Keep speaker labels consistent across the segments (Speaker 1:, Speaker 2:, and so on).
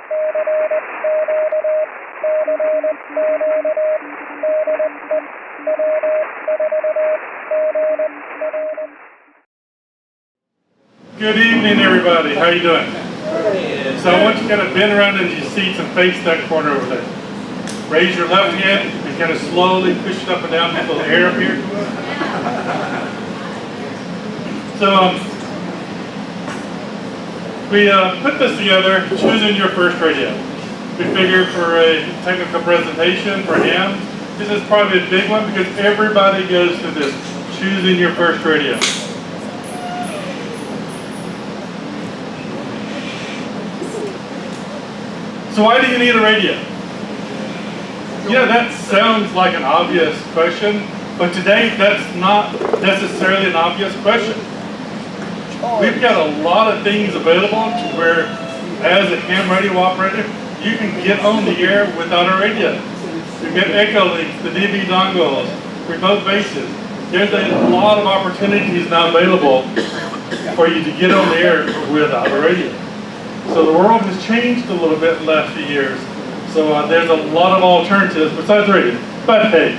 Speaker 1: Good evening, everybody. How are you doing? So I want you to kind of bend around in your seats and face that corner over there. Raise your left hand and kind of slowly push it up and down. Get a little air up here. So we put this together, choosing your first radio. We figured for a technical presentation for ham, this is probably a big one because everybody goes through this, choosing your first radio. So why do you need a radio? Yeah, that sounds like an obvious question, but today that's not necessarily an obvious question. We've got a lot of things available to where, as a ham radio operator, you can get on the air without a radio. You get echo links, the DV dongles, remote bases. There's a lot of opportunities now available for you to get on the air without a radio. So the world has changed a little bit in the last few years. So there's a lot of alternatives besides radio. But hey,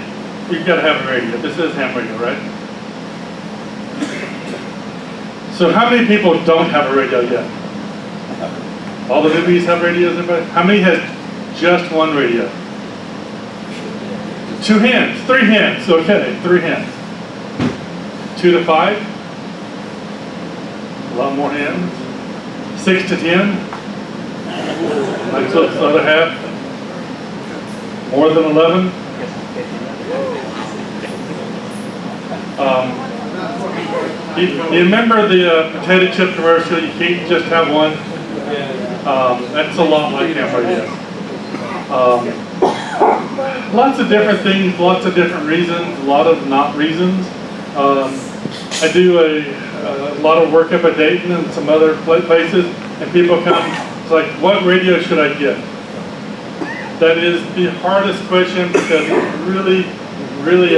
Speaker 1: you've got to have a radio. This is ham radio, right? So how many people don't have a radio yet? All the newbies have radios, everybody? How many has just one radio? 2 hands, 3 hands, okay, 3 hands. 2 to 5? A lot more hands. 6 to 10? Like so the other half? More than 11? You remember the potato chip commercial, you can't just have one? That's a lot like ham radio. Lots of different things, lots of different reasons, a lot of not reasons. I do a lot of work up at Dayton and some other places, and people come, it's like, what radio should I get? That is the hardest question because it's really, really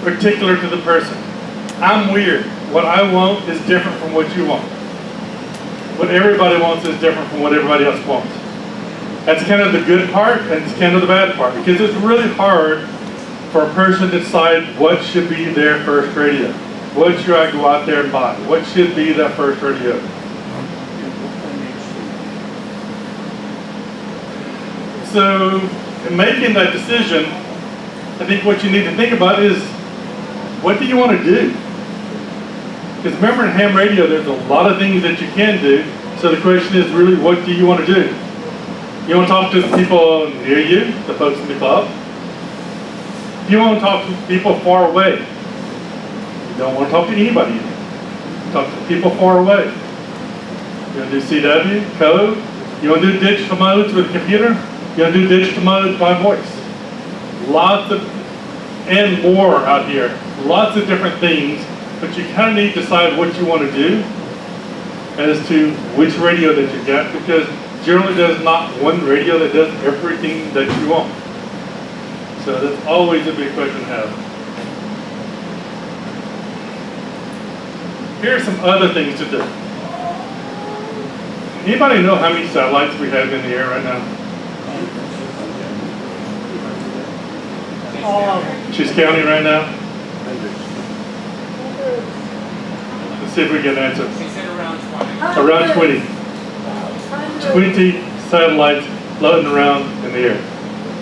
Speaker 1: particular to the person. I'm weird. What I want is different from what you want. What everybody wants is different from what everybody else wants. That's kind of the good part, and it's kind of the bad part, because it's really hard for a person to decide what should be their first radio. What should I go out there and buy? What should be that first radio? So, in making that decision, I think what you need to think about is, what do you want to do? Because remember in ham radio, there's a lot of things that you can do. So the question is really, what do you want to do? You want to talk to the people near you, the folks in the club? You want to talk to people far away? You don't want to talk to anybody. Talk to people far away. You want to do CW, code? You want to do digital modes with a computer? You want to do digital modes by voice? Lots of, and more out here. Lots of different things, but you kind of need to decide what you want to do as to which radio that you get, because generally there's not one radio that does everything that you want. So that's always a big question to have. Here are some other things to do. Anybody know how many satellites we have in the air right now? She's counting right now. Let's see if we get an answer.
Speaker 2: She said around 20.
Speaker 1: Around 20. 20 satellites floating around in the air.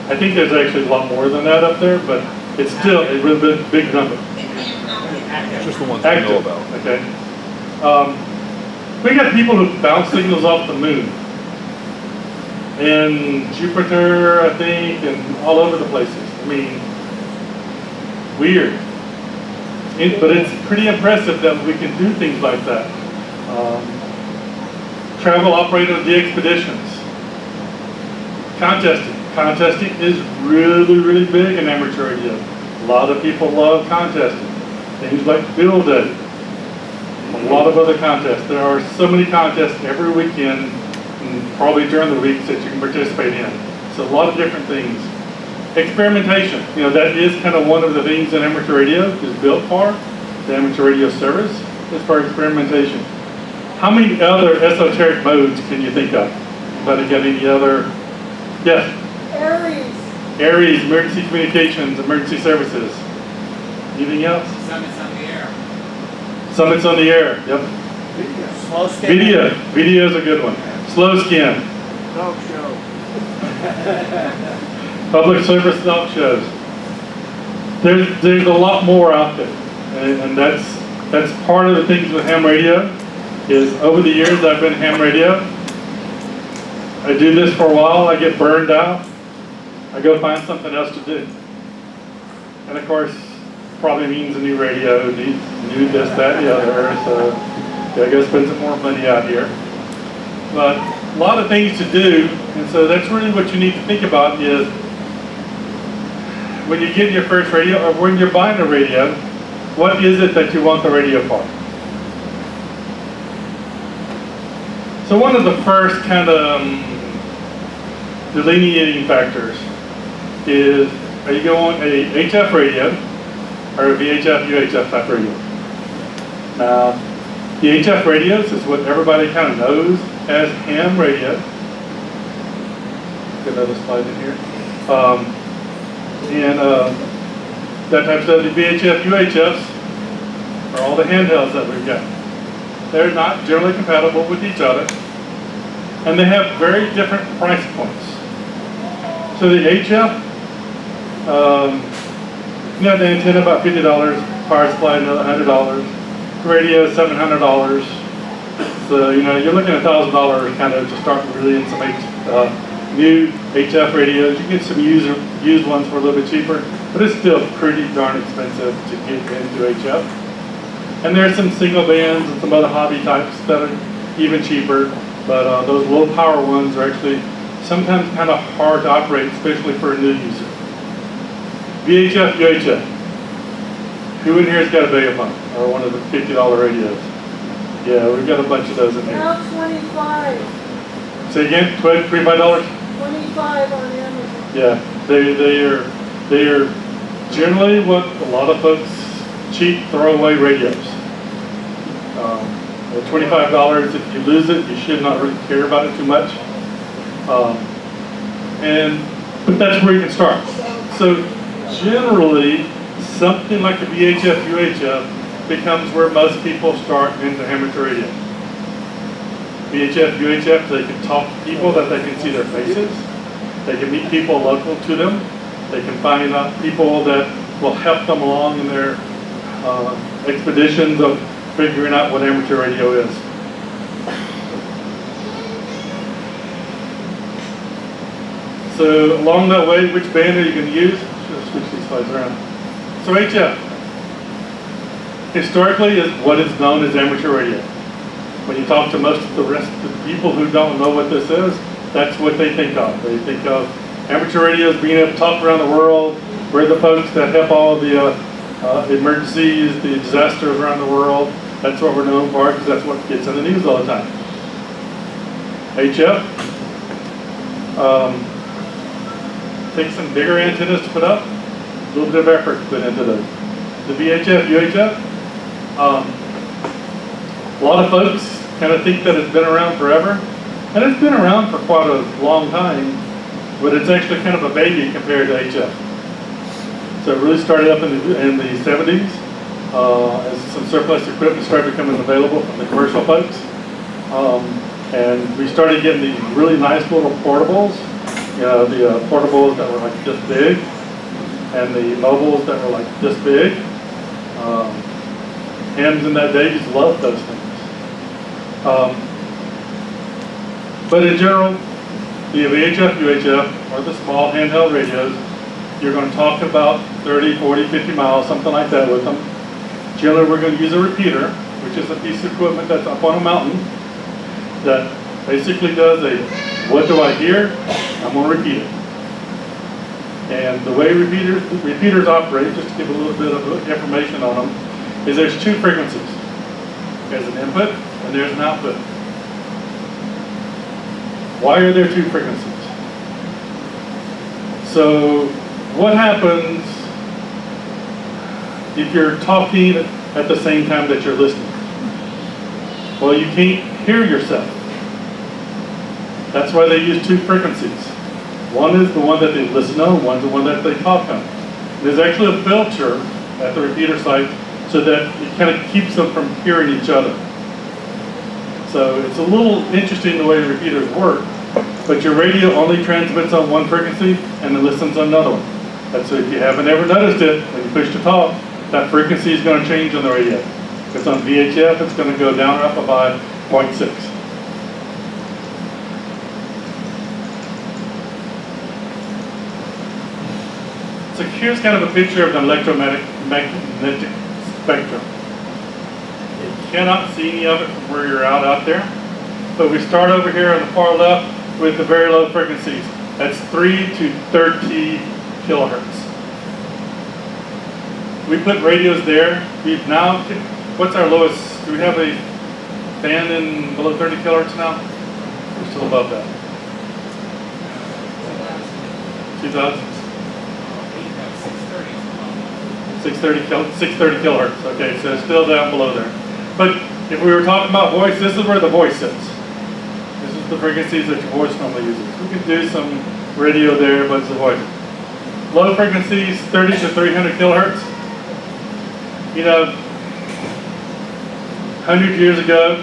Speaker 1: I think there's actually a lot more than that up there, but it's still a really big number.
Speaker 3: Just the ones I know about.
Speaker 1: Okay. We got people who bounce signals off the moon. And Jupiter, I think, and all over the places. I mean, weird. But it's pretty impressive that we can do things like that. Travel operator of the expeditions. Contesting. Contesting is really, really big in amateur radio. A lot of people love contesting. Things like Field Day. A lot of other contests. There are so many contests every weekend, and probably during the weeks that you can participate in. So a lot of different things. Experimentation. You know, that is kind of one of the things that amateur radio is built for. The amateur radio service is for experimentation. How many other esoteric modes can you think of? But again, any other? Yes? Aries, emergency communications, emergency services. Anything else?
Speaker 2: Summits on the air.
Speaker 1: Summits on the air, yep.
Speaker 4: Slow scan.
Speaker 1: Video is a good one. Slow scan.
Speaker 4: Dog show.
Speaker 1: Public service dog shows. There's a lot more out there, and that's part of the things with ham radio. Is over the years I've been ham radio. I do this for a while. I get burned out. I go find something else to do, and of course, probably means a new radio, new this, that, the other. So yeah, I go spend some more money out here. But a lot of things to do, and so that's really what you need to think about is when you get your first radio or when you're buying a radio, what is it that you want the radio for? So one of the first kind of delineating factors is, are you going a HF radio or a VHF, UHF type radio? Now, the HF radios is what everybody kind of knows as ham radio. Get another slide in here. That type of stuff, the VHF, UHFs are all the handhelds that we've got. They're not generally compatible with each other, and they have very different price points. So the HF, you know, the antenna about $50, power supply another $100, radio $700. So you know you're looking at $1,000 kind of to start really in some new HF radios. You can get some used ones for a little bit cheaper, but it's still pretty darn expensive to get into HF. And there's some single bands and some other hobby types that are even cheaper, but those low power ones are actually sometimes kind of hard to operate, especially for a new user. VHF, UHF. Who in here has got a Bayophone or one of the $50 radios? Yeah, we've got a bunch of those in here.
Speaker 5: Now 25.
Speaker 1: Say again, $25?
Speaker 5: 25 on Amazon.
Speaker 1: Yeah, they are generally what a lot of folks cheap throwaway radios. At $25, if you lose it, you should not really care about it too much. But that's where you can start. So generally, something like a VHF, UHF becomes where most people start into amateur radio. VHF, UHF, they can talk to people that they can see their faces. They can meet people local to them. They can find out people that will help them along in their expeditions of figuring out what amateur radio is. So along that way, which band are you going to use? Should switch these slides around. So HF, historically, is what is known as amateur radio. When you talk to most of the rest of the people who don't know what this is, that's what they think of. They think of amateur radios being able to talk around the world. We're the folks that help all the emergencies, the disasters around the world. That's what we're known for because that's what gets in the news all the time. HF. Takes some bigger antennas to put up. A little bit of effort to put into those. The VHF, UHF. A lot of folks kind of think that it's been around forever. And it's been around for quite a long time, but it's actually kind of a baby compared to HF. So it really started up in the 70s as some surplus equipment started becoming available from the commercial folks. And we started getting these really nice little portables, you know, the portables that were like this big, and the mobiles that were like this big. Hams in that day just loved those things. But in general, the VHF, UHF, or the small handheld radios, you're going to talk about 30, 40, 50 miles, something like that with them. Generally, we're going to use a repeater, which is a piece of equipment that's up on a mountain that basically does a, what do I hear? I'm going to repeat it. And the way repeaters operate, just to give a little bit of information on them, is there's two frequencies. There's an input and there's an output. Why are there two frequencies? So what happens if you're talking at the same time that you're listening? Well, you can't hear yourself. That's why they use two frequencies. One is the one that they listen on, one's the one that they talk on. There's actually a filter at the repeater site so that it kind of keeps them from hearing each other. So it's a little interesting the way the repeaters work, but your radio only transmits on one frequency and it listens on another one. That's so if you haven't ever noticed it, when you push to talk, that frequency is going to change on the radio. If it's on VHF, it's going to go down or up by 0.6. So here's kind of a picture of the electromagnetic spectrum. You cannot see any of it from where you're out there. But we start over here on the far left with the very low frequencies. That's 3 to 30 kilohertz. We put radios there. We've now, what's our lowest? Do we have a band in below 30 kilohertz now? We're still above that. 2000? 630 kilohertz. Okay, so it's still down below there. But if we were talking about voice, this is where the voice sits. This is the frequencies that your voice normally uses. We can do some radio there, but it's the voice. Low frequencies, 30 to 300 kilohertz. You know, 100 years ago,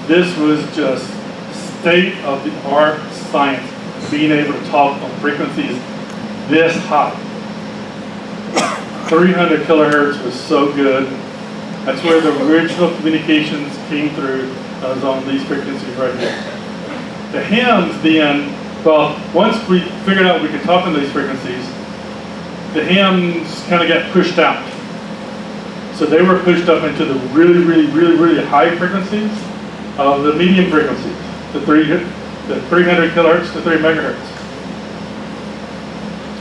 Speaker 1: this was just state-of-the-art science, being able to talk on frequencies this high. 300 kilohertz was so good. That's where the original communications came through. Was on these frequencies right here. The hams then, well, once we figured out we could talk on these frequencies, the hams kind of got pushed out. So they were pushed up into the really high frequencies of the medium frequencies, the 300 kilohertz to 3 megahertz.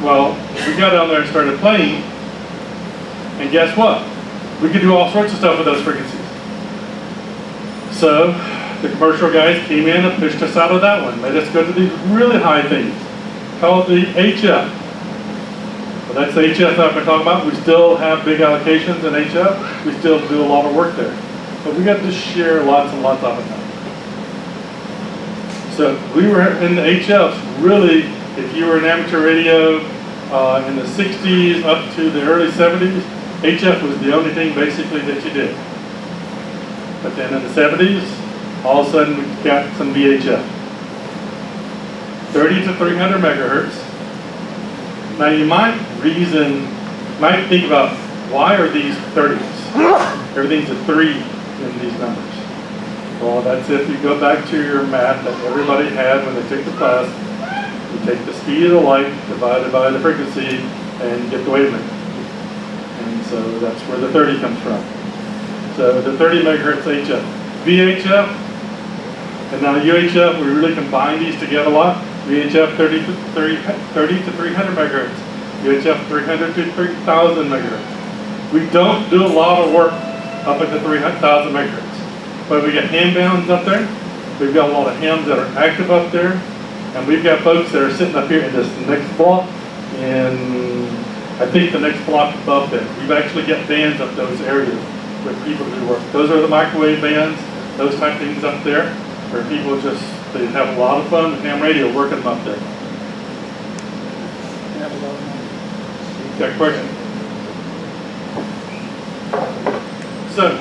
Speaker 1: Well, we got down there and started playing, and guess what? We could do all sorts of stuff with those frequencies. So the commercial guys came in and pushed us out of that one, made us go to these really high things, called the HF. Well, that's the HF that I've been talking about. We still have big allocations in HF. We still do a lot of work there. But we got to share lots and lots of it now. So we were in the HFs, really, if you were an amateur radio in the 60s up to the early 70s, HF was the only thing basically that you did. But then in the 70s, all of a sudden we got some VHF. 30 to 300 megahertz. Now you might think about, why are these 30s? Everything's a 3 in these numbers. Well, that's if you go back to your math that everybody had when they took the class. You take the speed of the light divided by the frequency and you get the wavelength. And so that's where the 30 comes from. So the 30 megahertz HF. VHF, and now UHF, we really combine these together a lot. VHF 30 to 300 megahertz. UHF 300 to 3,000 megahertz. We don't do a lot of work up at the 3,000 megahertz. But we got ham bands up there. We've got a lot of hams that are active up there. And we've got folks that are sitting up here in this next block. And I think the next block above them. We've actually got bands up those areas where people do work. Those are the microwave bands, those type things up there, where people they have a lot of fun with ham radio working them up there. Got a question? So,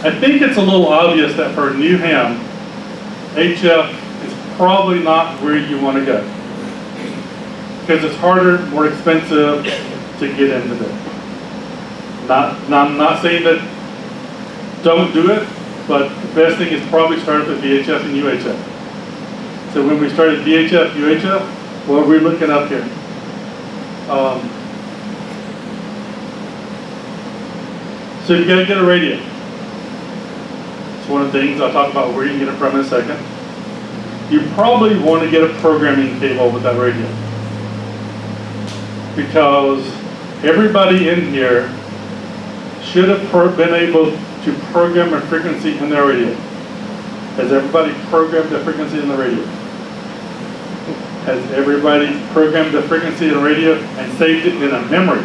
Speaker 1: I think it's a little obvious that for a new ham, HF is probably not where you want to go. Because it's harder, more expensive to get into it. I'm not saying that don't do it, but the best thing is probably start with VHF and UHF. So when we started VHF, UHF, what are we looking up here? So you got to get a radio. It's one of the things I'll talk about where you can get it from in a second. You probably want to get a programming cable with that radio. Because everybody in here should have been able to program a frequency in their radio. Has everybody programmed a frequency in the radio? Has everybody programmed a frequency in the radio and saved it in a memory?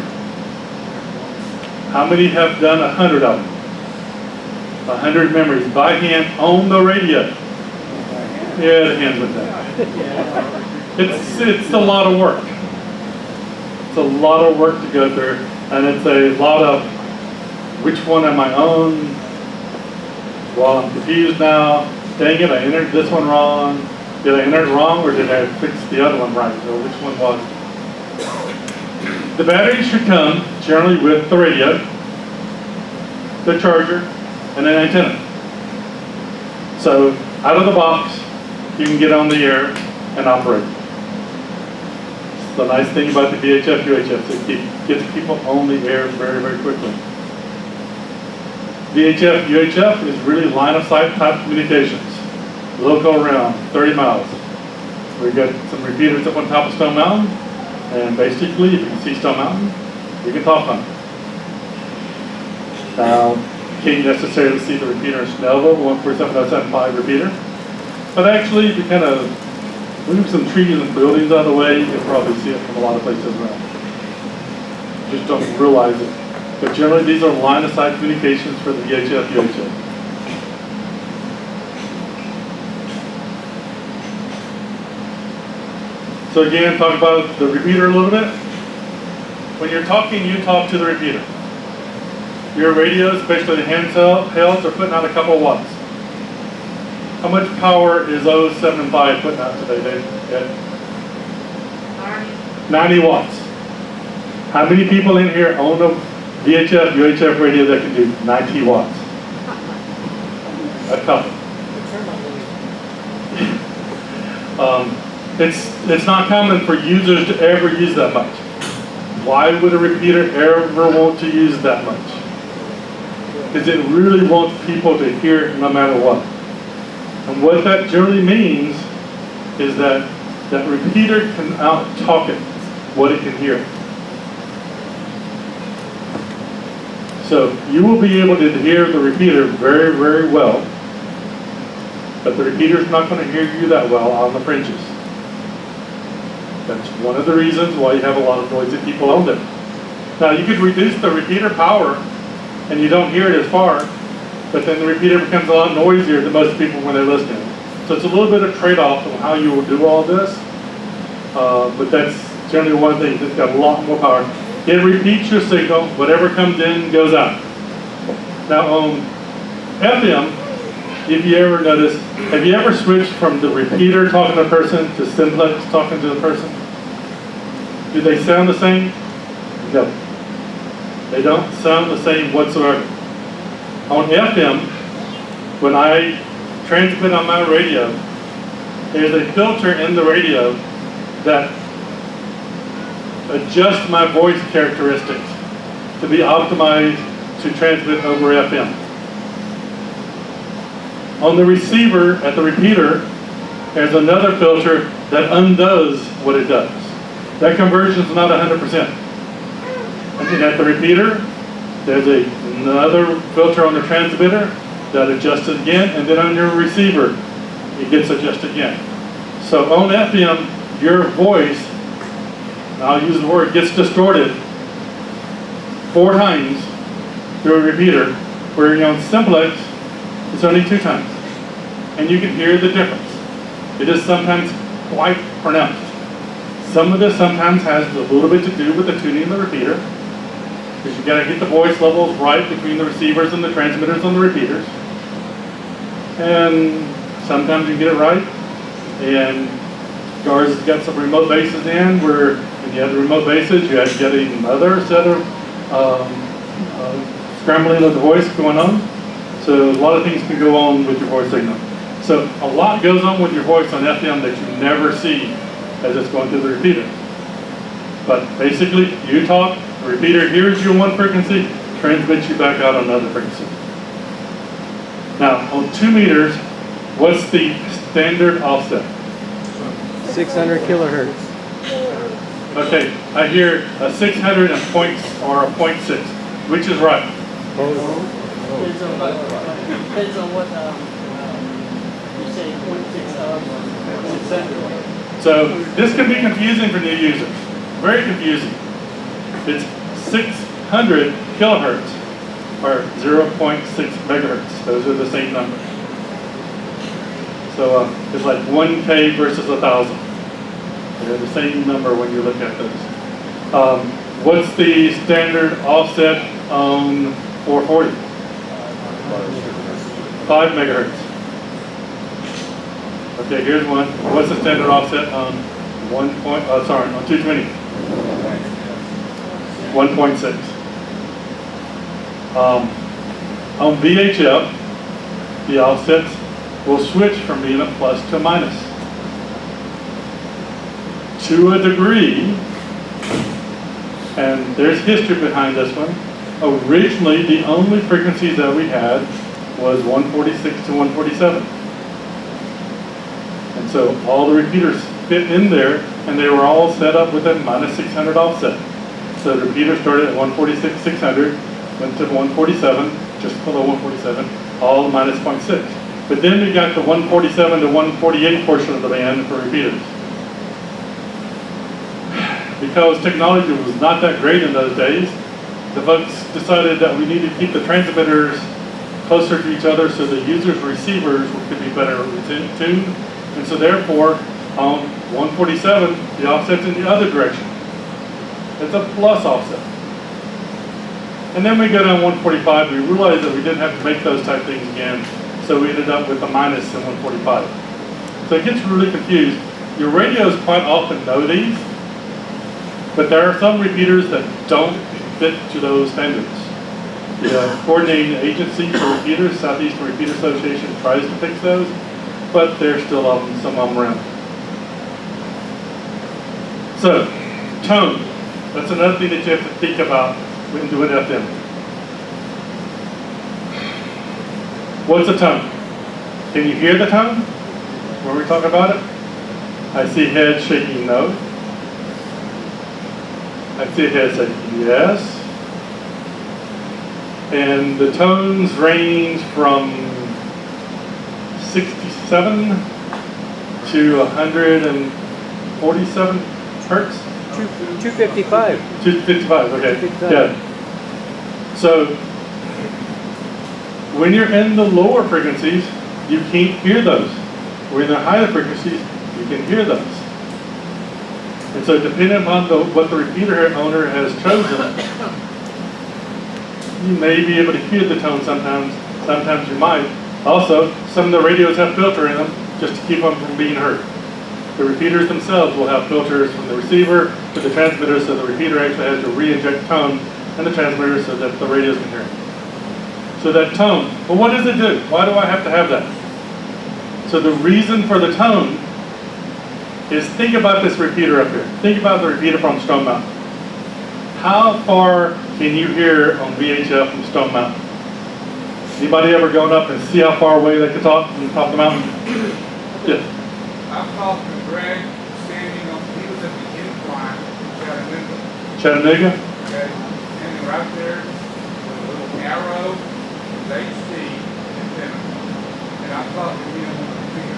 Speaker 1: How many have done 100 of them? 100 memories by hand on the radio. Yeah, the hands with that. It's a lot of work. It's a lot of work to go through, and it's a lot of which one am I on? Well, I'm confused now. Dang it, I entered this one wrong. Did I enter it wrong, or did I fix the other one right? Or which one was it? The battery should come generally with the radio, the charger, and an antenna. So out of the box, you can get on the air and operate. It's the nice thing about the VHF, UHF, it gets people on the air very, very quickly. VHF, UHF is really line of sight type communications. Local around 30 miles. We've got some repeaters up on top of Stone Mountain, and basically, if you can see Stone Mountain, you can talk on it. Now, you can't necessarily see the repeater in Snellville, 147075 repeater, but actually, if you kind of move some trees and buildings out of the way, you can probably see it from a lot of places around. You just don't realize it. But generally, these are line of sight communications for the VHF, UHF. So again, talk about the repeater a little bit. When you're talking, you talk to the repeater. Your radios, especially the handhelds, are putting out a couple watts. How much power is 075 putting out today, Dave? 90 watts. How many people in here own a VHF, UHF radio that can do 90 watts? A couple. It's not common for users to ever use that much. Why would a repeater ever want to use that much? Because it really wants people to hear no matter what. And what that generally means is that that repeater can out-talk it, what it can hear. So you will be able to hear the repeater very, very well, but the repeater is not going to hear you that well on the fringes. That's one of the reasons why you have a lot of noisy people on there. Now you could reduce the repeater power and you don't hear it as far, but then the repeater becomes a lot noisier to most people when they're listening. So it's a little bit of trade-off on how you will do all this, but that's generally one thing that's got a lot more power. It repeats your signal, whatever comes in goes out. Now on FM, if you ever notice, have you ever switched from the repeater talking to a person to simplex talking to the person? Do they sound the same? No. They don't sound the same whatsoever. On FM, when I transmit on my radio, there's a filter in the radio that adjusts my voice characteristics to be optimized to transmit over FM. On the receiver at the repeater, there's another filter that undoes what it does. That conversion is not 100%. And at the repeater, there's another filter on the transmitter that adjusts it again, and then on your receiver, it gets adjusted again. So on FM, your voice, I'll use the word, gets distorted 4 times through a repeater, where you're on simplex, it's only 2 times. And you can hear the difference. It is sometimes quite pronounced. Some of this sometimes has a little bit to do with the tuning of the repeater, because you got to get the voice levels right between the receivers and the transmitters on the repeaters. And sometimes you get it right. And ours has got some remote bases in, where when you have the remote bases, you have to get another set of scrambling of the voice going on. So a lot of things can go on with your voice signal. So a lot goes on with your voice on FM that you never see as it's going through the repeater. But basically, you talk, the repeater hears you on one frequency, transmits you back out on another frequency. Now, on 2 meters, what's the standard offset?
Speaker 2: 600 kilohertz.
Speaker 1: Okay, I hear a 600 and points or a 0.6. Which is right?
Speaker 5: Depends on what you say, 0.6.
Speaker 1: So this can be confusing for new users. Very confusing. It's 600 kilohertz. are 0.6 megahertz. Those are the same numbers. So it's like 1K versus 1,000. They're the same number when you look at those. What's the standard offset on 440? 5 megahertz. Okay, here's one. What's the standard offset on on 220? 1.6. On VHF, the offsets will switch from being a plus to a minus. To a degree, and there's history behind this one. Originally, the only frequencies that we had was 146 to 147. And so all the repeaters fit in there, and they were all set up with a minus 600 offset. So the repeater started at 146, 600, went to 147, just below 147, all minus 0.6. But then we got the 147 to 148 portion of the band for repeaters. Because technology was not that great in those days, the folks decided that we needed to keep the transmitters closer to each other so the user's receivers could be better tuned. And so therefore, on 147, the offset's in the other direction. It's a plus offset. And then we go down 145, we realized that we didn't have to make those type things again, so we ended up with a minus in 145. So it gets really confused. Your radios quite often know these, but there are some repeaters that don't fit to those standards. The coordinating agency for repeaters, Southeastern Repeater Association, tries to fix those, but there's still some of them around. So, tone. That's another thing that you have to think about when doing FM. What's a tone? Can you hear the tone when we talk about it? I see heads shaking no. I see heads shaking yes. And the tones range from 67 to 147 hertz.
Speaker 2: 255.
Speaker 1: 255, okay.
Speaker 2: 255.
Speaker 1: Yeah. So when you're in the lower frequencies, you can't hear those. When in the higher frequencies, you can hear those. And so depending upon what the repeater owner has chosen, you may be able to hear the tone sometimes. Sometimes you might. Also, some of the radios have filter in them just to keep them from being heard. The repeaters themselves will have filters from the receiver to the transmitter, so the repeater actually has to re-inject tone in the transmitter so that the radios can hear it. So that tone, well, what does it do? Why do I have to have that? So the reason for the tone is, think about this repeater up here. Think about the repeater from Stone Mountain. How far can you hear on VHF from Stone Mountain? Anybody ever gone up and see how far away they can talk from the top of the mountain? Yeah.
Speaker 6: I've talked to Greg standing on, he was at the incline in Chattanooga.
Speaker 1: Chattanooga?
Speaker 6: Okay, standing right there with a little arrow, with HD antenna. And I've talked to him on the computer.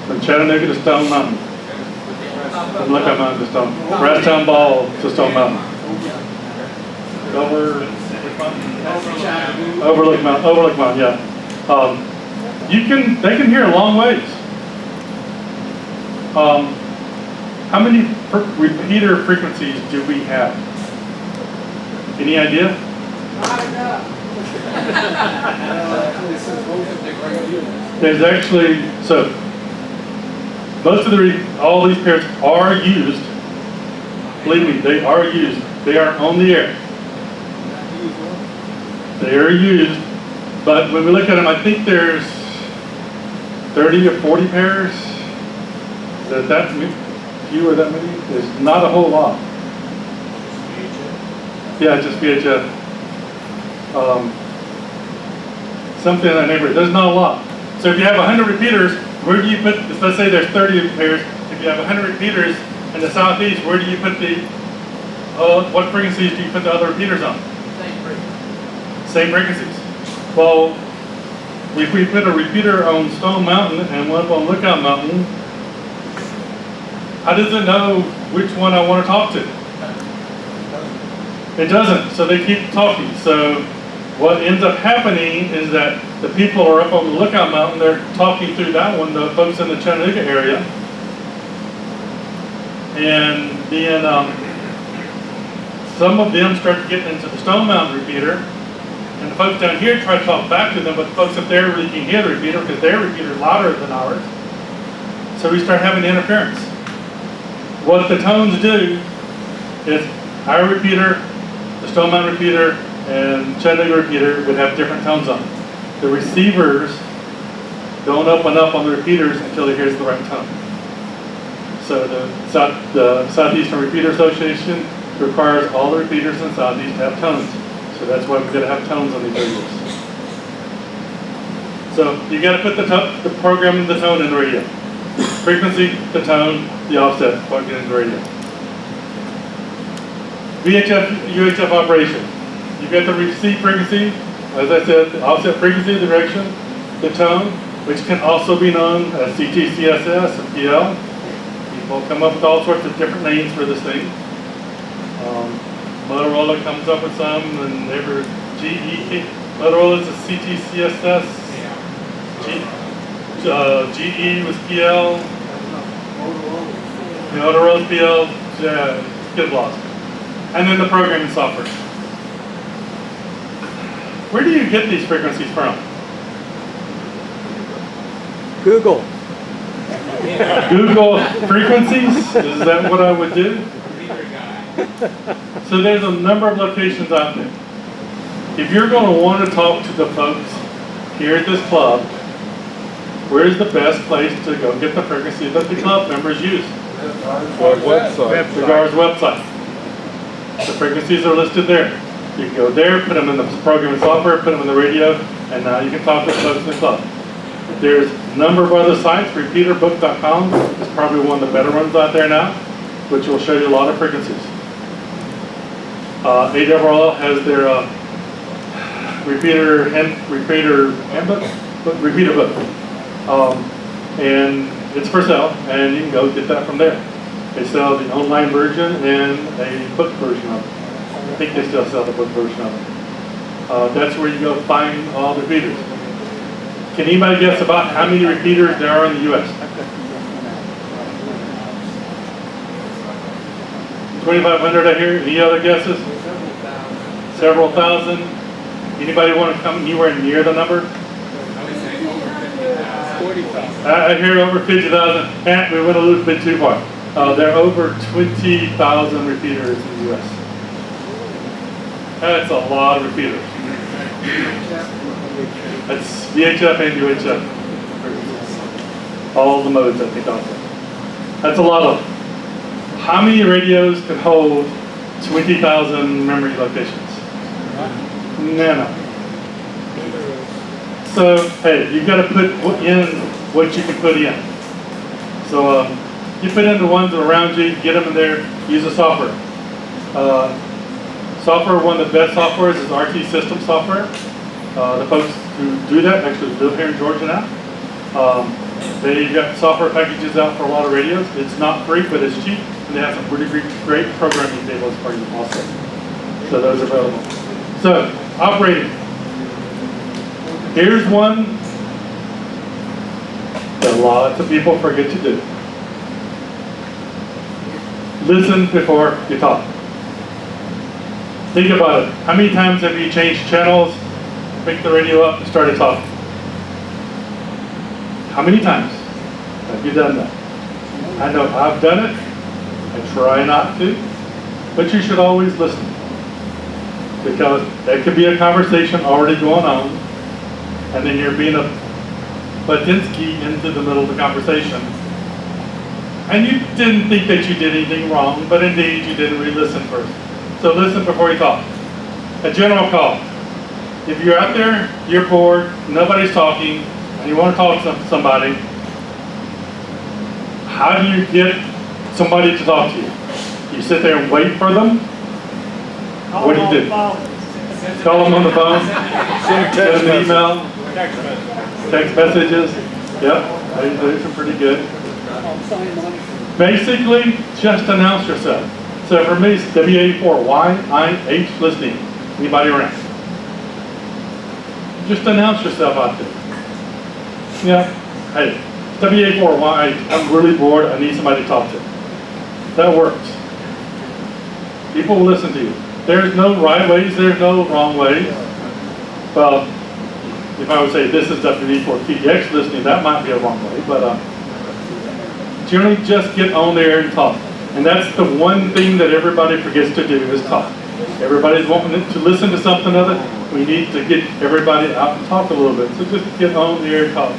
Speaker 1: From Chattanooga to Stone Mountain. From Lookout Mountain to Stone. Brasstown Ball to Stone Mountain. Overlook Mountain, yeah. They can hear a long ways. How many repeater frequencies do we have? Any idea?
Speaker 5: Not enough.
Speaker 1: There's actually, so most of all these pairs are used. Believe me, they are used. They are on the air. They are used, but when we look at them, I think there's 30 or 40 pairs. Is that few or that many? There's not a whole lot. Yeah, just VHF. Something in that neighborhood. There's not a lot. So if you have 100 repeaters, where do you put, let's say there's 30 pairs. If you have 100 repeaters in the southeast, where do you put what frequencies do you put the other repeaters on? Same frequencies. Well, if we put a repeater on Stone Mountain and one up on Lookout Mountain, how does it know which one I want to talk to? It doesn't, so they keep talking. So what ends up happening is that the people are up on the Lookout Mountain, they're talking through that one, the folks in the Chattanooga area. And then some of them start getting into the Stone Mountain repeater. And the folks down here try to talk back to them, but the folks up there really can hear the repeater because their repeater is louder than ours. So we start having interference. What the tones do is our repeater, the Stone Mountain repeater, and Chattanooga repeater would have different tones on them. The receivers don't open up on the repeaters until it hears the right tone. So the Southeastern Repeater Association requires all the repeaters in the Southeast to have tones. So that's why we've got to have tones on these radios. So you got to put the program and the tone in the radio. Frequency, the tone, the offset, plug it in the radio. VHF, UHF operation. You've got the receive frequency, as I said, the offset frequency, the direction, the tone, which can also be known as CT, CSS, and PL. People come up with all sorts of different names for this thing. Motorola comes up with some, and GE, Motorola's a CT, CSS, GE was PL, Motorola's PL, get lost. And then the programming software. Where do you get these frequencies from?
Speaker 2: Google.
Speaker 1: Google frequencies? Is that what I would do? So there's a number of locations out there. If you're going to want to talk to the folks here at this club, where's the best place to go get the frequency that the club members use?
Speaker 3: Our website.
Speaker 1: The GAR's website. The frequencies are listed there. You can go there, put them in the programming software, put them in the radio, and now you can talk to the folks in the club. There's a number of other sites. Repeaterbook.com is probably one of the better ones out there now, which will show you a lot of frequencies. AWRL has their repeater book, and it's for sale, and you can go get that from there. They sell the online version and a book version of it. I think they still sell the book version of it. That's where you go find all the repeaters. Can anybody guess about how many repeaters there are in the U.S.? 2,500 I hear. Any other guesses? Several thousand. Anybody want to come anywhere near the number? I hear over 50,000. We went a little bit too far. There are over 20,000 repeaters in the U.S. That's a lot of repeaters. That's VHF and UHF. All the modes, I think, also. That's a lot of them. How many radios can hold 20,000 memory locations? No. So, hey, you've got to put in what you can put in. So, you put in the ones that are around you, get them in there, use the software. One of the best softwares is RT System software. The folks who do that actually live here in Georgia now. They've got software packages out for a lot of radios. It's not free, but it's cheap, and they have some pretty great programming tables for you also. So those are available. So, operating. Here's one that lots of people forget to do. Listen before you talk. Think about it. How many times have you changed channels, picked the radio up, and started talking? How many times have you done that? I know I've done it. I try not to, but you should always listen, because there could be a conversation already going on, and then you're being a Batinsky into the middle of the conversation, and you didn't think that you did anything wrong, but indeed you didn't really listen first. So listen before you talk. A general call. If you're out there, you're bored, nobody's talking, and you want to talk to somebody, how do you get somebody to talk to you? You sit there and wait for them? What do you do? Call them on the phone? Send an email? Text messages? Yep, those are pretty good. Basically, just announce yourself. So for me, it's WA4YIH listening. Anybody around? just announce yourself out there. Yeah, hey, WA4YIH, I'm really bored, I need somebody to talk to. That works. People will listen to you. There's no right ways, there's no wrong ways. Well, if I would say this is WA4YIH listening, that might be a wrong way, but generally just get on there and talk. And that's the one thing that everybody forgets to do is talk. Everybody's wanting to listen to something other. We need to get everybody out and talk a little bit. So just get on there and talk.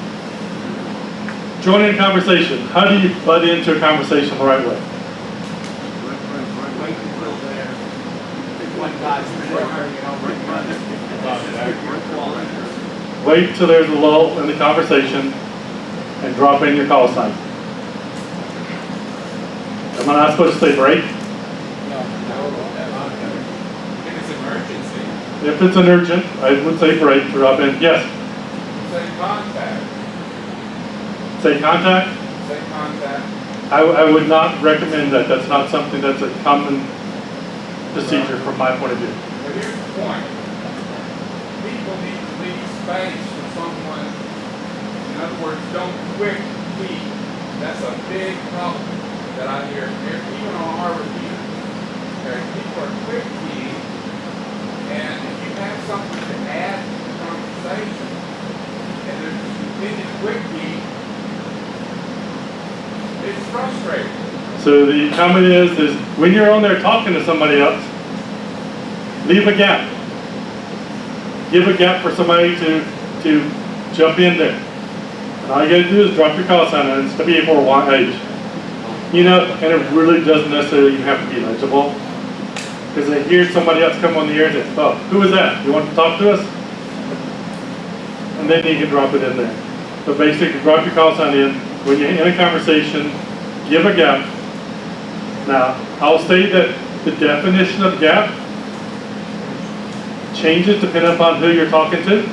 Speaker 1: Join in a conversation. How do you butt into a conversation the right way? Wait till there's a lull in the conversation and drop in your call sign. Am I not supposed to say break?
Speaker 6: If it's emergency,
Speaker 1: If it's an urgent, I would say break, drop in. Yes.
Speaker 6: say contact.
Speaker 1: Say contact.
Speaker 6: Say contact.
Speaker 1: I would not recommend that. That's not something that's a common procedure from my point of view.
Speaker 6: But here's the point. People need to leave space for someone. In other words, don't quick key. That's a big problem that I hear even on our review. People are quick keying, and if you have something to add to the conversation, and there's just continued quick key, it's frustrating.
Speaker 1: So the comment is when you're on there talking to somebody else, leave a gap. Give a gap for somebody to jump in there. And all you gotta do is drop your call sign and it's WA4YIH. You know, and it really doesn't necessarily even have to be legible. Because they hear somebody else come on the air and say, oh, who is that? You want to talk to us? And then you can drop it in there. But basically, drop your call sign in. When you're in a conversation, give a gap. Now, I'll say that the definition of gap changes depending upon who you're talking to.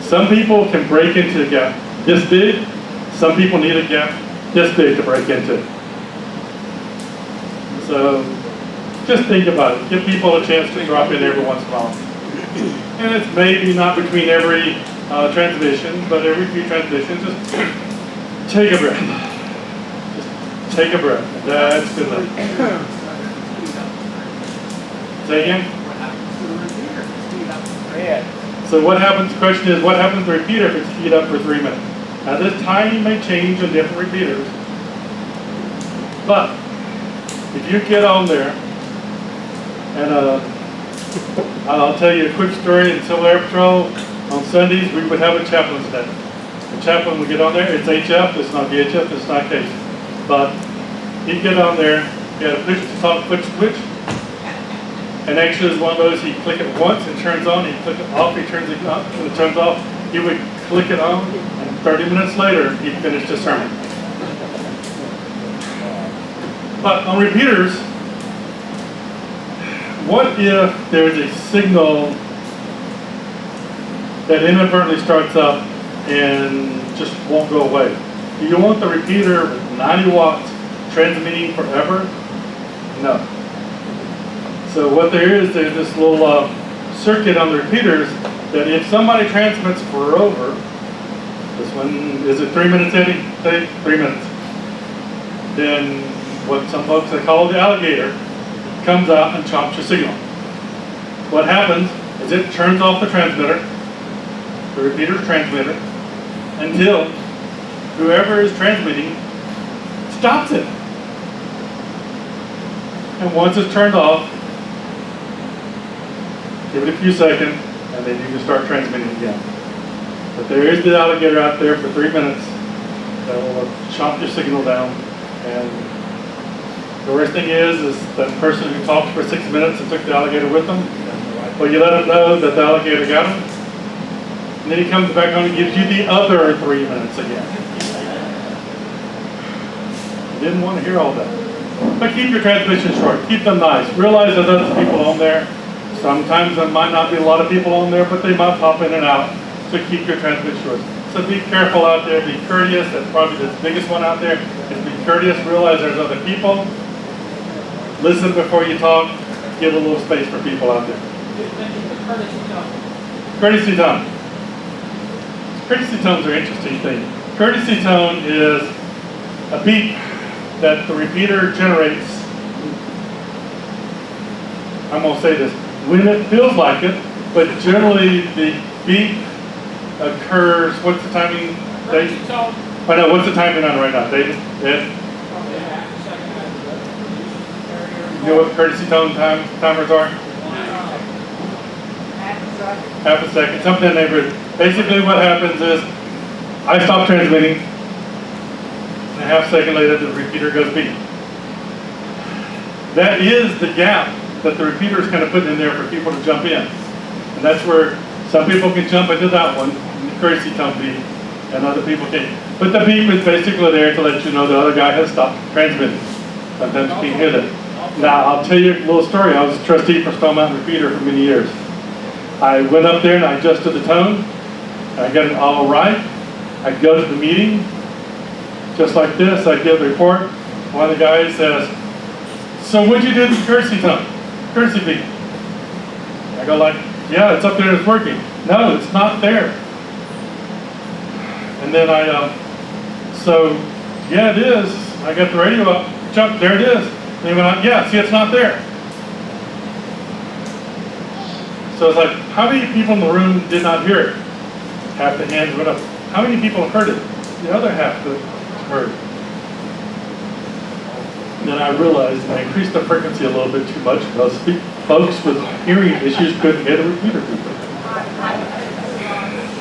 Speaker 1: Some people can break into a gap this big. Some people need a gap this big to break into. So just think about it. Give people a chance to drop in every once in a while. And it's maybe not between every transmission, but every few transmissions, just take a breath. Just take a breath. That's good enough. Say again? So what happens, the question is, what happens to the repeater if it's keyed up for 3 minutes? Now this timing may change on different repeaters, but if you get on there, and I'll tell you a quick story in Civil Air Patrol, on Sundays we would have a chaplain's day. The chaplain would get on there, it's HF, it's not VHF, it's not case. But he'd get on there, he had a push to talk, switch. And actually it's one of those, he'd click it once, it turns on, he'd click it off, he turns it up, and it turns off. He would click it on, and 30 minutes later, he'd finished his sermon. But on repeaters, what if there's a signal that inadvertently starts up and just won't go away? Do you want the repeater with 90 watts transmitting forever? No. So what there is, there's this little circuit on the repeaters that if somebody transmits for over, this one, is it 3 minutes, Eddie? Say 3 minutes. Then what some folks they call the alligator comes out and chomps your signal. What happens is it turns off the transmitter, the repeater's transmitter, until whoever is transmitting stops it. And once it's turned off, give it a few seconds, and then you can start transmitting again. But there is the alligator out there for 3 minutes that will chomp your signal down. And the worst thing is that person who talked for 6 minutes and took the alligator with them, well, you let them know that the alligator got him, and then he comes back on and gives you the other 3 minutes again. You didn't want to hear all that. But keep your transmissions short. Keep them nice. Realize that there's people on there. Sometimes there might not be a lot of people on there, but they might pop in and out. So keep your transmission short. So be careful out there. Be courteous. That's probably the biggest one out there. Is be courteous. Realize there's other people. Listen before you talk. Give a little space for people out there. Courtesy tone. Courtesy tones are an interesting thing. Courtesy tone is a beep that the repeater generates. I'm going to say this, when it feels like it, but generally the beep occurs, what's the timing, Dave? Oh no, what's the timing on right now, David? Ed? You know what courtesy tone timers are? Half a second, something in the neighborhood. Basically what happens is, I stop transmitting, and a half second later the repeater goes beep. That is the gap that the repeater is kind of putting in there for people to jump in. And that's where some people can jump into that one, the courtesy tone beep, and other people can't. But the beep is basically there to let you know the other guy has stopped transmitting. Sometimes you can't hear that. Now, I'll tell you a little story. I was a trustee for Stone Mountain Repeater for many years. I went up there and I adjusted the tone. I got it all right. I go to the meeting, just like this. I give a report. One of the guys says, "So what'd you do to the courtesy tone? Courtesy beep?" I go like, "Yeah, it's up there and it's working." "No, it's not there." And then so, "Yeah, it is. I got the radio up. Chuck, there it is." And they went on, "Yeah, see, it's not there." So it's like, how many people in the room did not hear it? Half the hands went up. How many people heard it? The other half that heard. And then I realized I increased the frequency a little bit too much because folks with hearing issues couldn't hear the repeater people.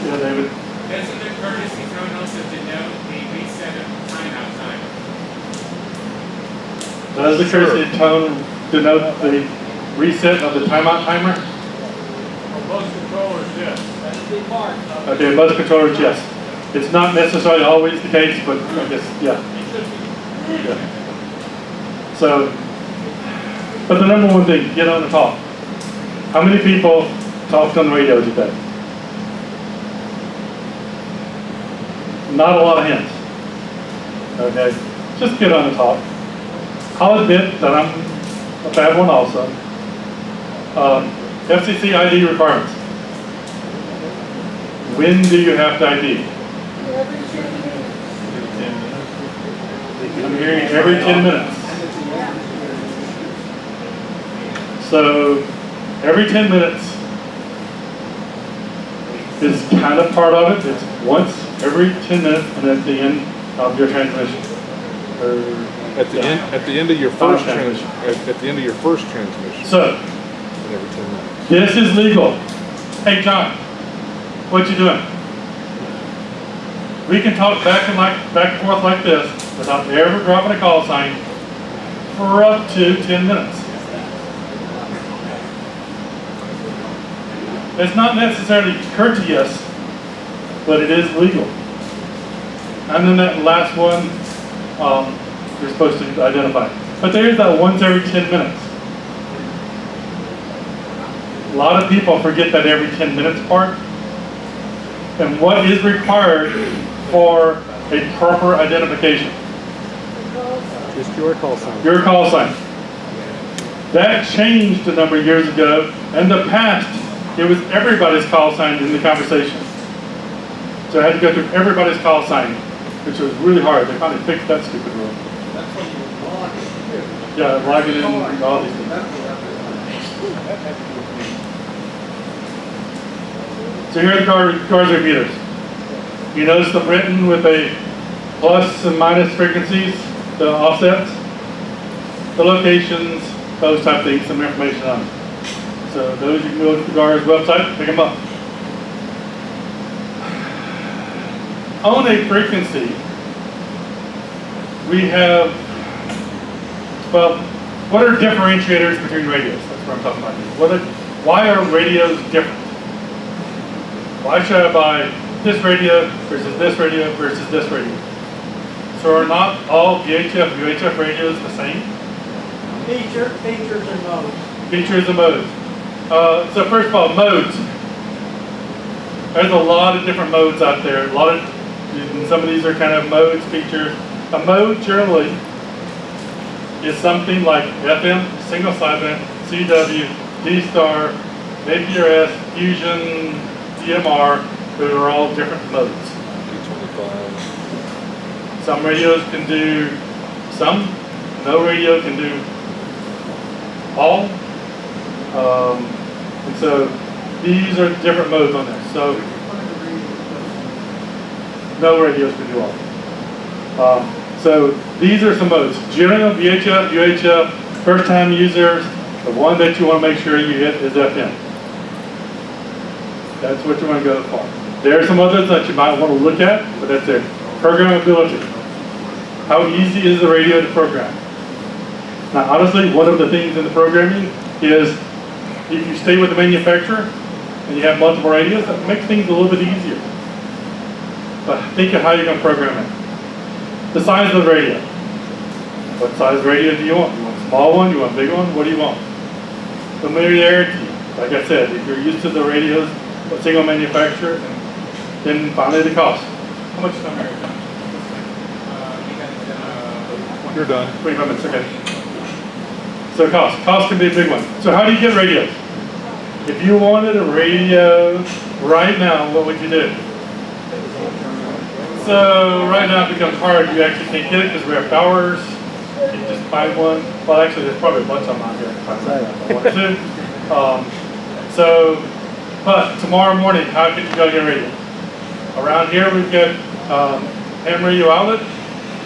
Speaker 1: Yeah, they would.
Speaker 6: Doesn't the courtesy tone also denote the reset of timeout time?
Speaker 1: Does the courtesy tone denote the reset of the timeout timer?
Speaker 4: Most controllers, yes.
Speaker 5: That's a big part of it.
Speaker 1: Okay, most controllers, yes. It's not necessarily always the case, but I guess, yeah. Yeah. So, but the number one thing, get on the talk. How many people talked on the radio today? Not a lot of hands. Okay, just get on the talk. I'll admit that I'm a bad one also. FCC ID requirements. When do you have to ID? I'm hearing every 10 minutes. So every 10 minutes is kind of part of it. It's once every 10 minutes and at the end of your transmission.
Speaker 3: At the end of your first transmission. At the end of your first transmission.
Speaker 1: So
Speaker 3: Every 10 minutes.
Speaker 1: this is legal. Hey John, what you doing? We can talk back and forth like this without ever dropping a call sign for up to 10 minutes. It's not necessarily courteous, but it is legal. And then that last one, you're supposed to identify. But there is that once every 10 minutes. A lot of people forget that every 10 minutes part. And what is required for a proper identification?
Speaker 2: Just your call sign.
Speaker 1: Your call sign. That changed a number of years ago. In the past, it was everybody's call sign in the conversation. So I had to go through everybody's call sign, which was really hard. They finally fixed that stupid rule.
Speaker 4: That's when you log it.
Speaker 1: Yeah, logging in and all these things. So here are the cars repeaters. You notice them written with a plus and minus frequencies, the offsets, the locations, those type of things, some information on them. So those you can go to the GAR's website, pick them up. On a frequency, we have, well, what are differentiators between radios? That's what I'm talking about. Why are radios different? Why should I buy this radio versus this radio versus this radio? So are not all VHF, UHF radios the same?
Speaker 5: Features and modes.
Speaker 1: Features and modes. So first of all, modes. There's a lot of different modes out there. And some of these are kind of modes, features. A mode generally is something like FM, single sideband, CW, D-Star, APRS, Fusion, CMR, who are all different modes.
Speaker 3: P25.
Speaker 1: Some radios can do some, no radio can do all. And so these are different modes on there. So no radios can do all. So these are some modes. General, VHF, UHF, first time users, the one that you want to make sure you hit is FM. That's what you want to go for. There are some others that you might want to look at, but that's it. Programmability. How easy is the radio to program? Now, honestly, one of the things in the programming is if you stay with the manufacturer and you have multiple radios, that makes things a little bit easier. But think of how you're going to program it. The size of the radio. What size radio do you want? You want a small one? You want a big one? What do you want? Familiarity. Like I said, if you're used to the radios, a single manufacturer, and then finally the cost. How much time are you done?
Speaker 3: You're done.
Speaker 1: 25 minutes, okay. So cost. Cost can be a big one. So how do you get radios? If you wanted a radio right now, what would you do? So right now it becomes hard. You actually can't get it because we have towers. You can just find one. Well, actually, there's probably a bunch of them out here. If I want to. But tomorrow morning, how can you go get radio? Around here, we've got ham radio outlet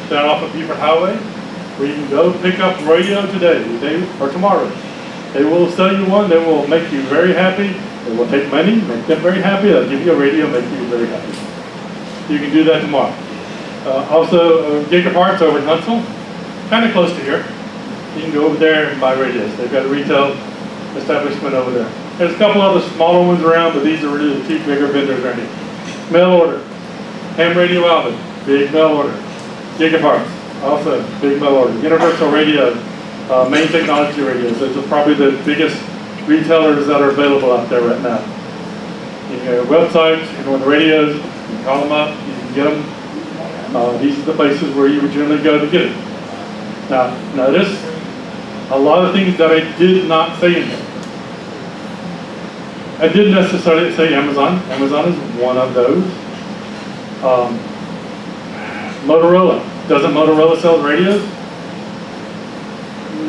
Speaker 1: down off of Beaufort Highway, where you can go pick up radio today or tomorrow. They will sell you one. They will make you very happy. They will take money, make them very happy. They'll give you a radio, make you very happy. You can do that tomorrow. Also, Gigaparts over in Huntsville, kind of close to here. You can go over there and buy radios. They've got a retail establishment over there. There's a couple other smaller ones around, but these are really the two bigger vendors right here. Mail order, ham radio outlet, big mail order. Gigaparts, also big mail order. Universal radio, main technology radios. Those are probably the biggest retailers that are available out there right now. You can go to websites, you can go on the radios, you can call them up, you can get them. These are the places where you would generally go to get it. Now, notice a lot of things that I did not say in here. I didn't necessarily say Amazon. Amazon is one of those. Motorola. Doesn't Motorola sell radios?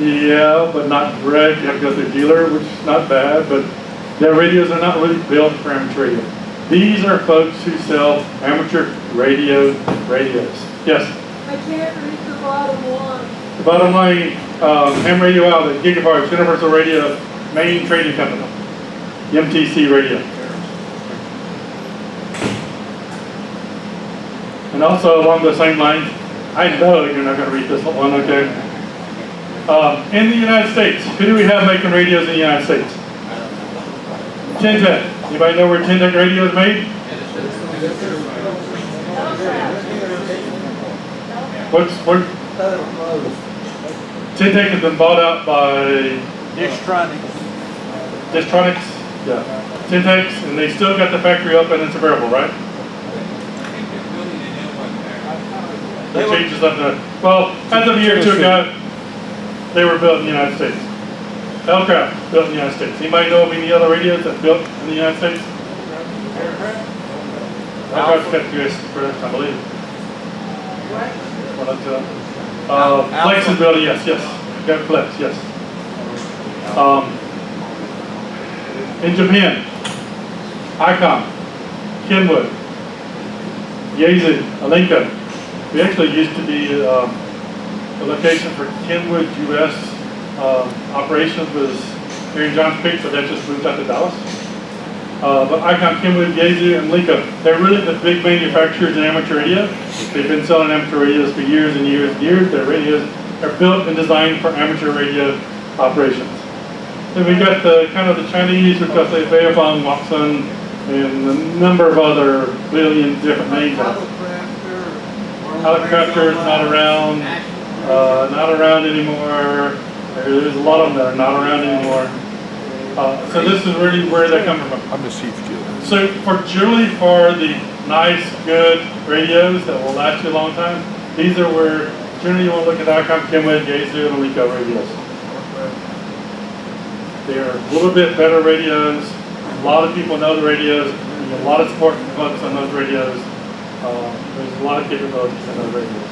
Speaker 1: Yeah, but not direct. You have to go through a dealer, which is not bad, but their radios are not really built for amateur radio. These are folks who sell amateur radios. Yes?
Speaker 7: I can't read the bottom one.
Speaker 1: The bottom line, ham radio outlet, Gigaparts, Universal Radio, main trading company, MTC Radio. And also along the same lines, I know you're not going to read this one, okay? In the United States, who do we have making radios in the United States? Tintec. Anybody know where Tintec radio is made? Where? Tintec has been bought out by Distronics. Yeah. Tintec, and they still got the factory up and it's available, right? That changes up there. Well, as of a year or two ago, they were built in the United States. Aircraft built in the United States. Anybody know of any other radios that built in the United States? Aircraft's got US first, I believe. Flex is building, yes. Got Flex, yes. In Japan, Icon, Kenwood, Yaesu, Alinka. We actually used to be the location for Kenwood US operations was here in Johns Creek, but that just moved out to Dallas. But Icon, Kenwood, Yaesu, and Linka, they're really the big manufacturers in amateur radio. They've been selling amateur radios for years and years and years. Their radios are built and designed for amateur radio operations. Then we got the kind of the Chinese, which I say Beifeng, Watson, and a number of other billion different names out there. Helicopter is not around anymore. There's a lot of them that are not around anymore. So this is really where they come from.
Speaker 3: I'm just Heathfield.
Speaker 1: So generally for the nice, good radios that will last you a long time, these are where generally you want to look at Icon, Kenwood, Yaesu, and Alinka radios. They're a little bit better radios. A lot of people know the radios. There's a lot of support for folks on those radios. There's a lot of capabilities in those radios.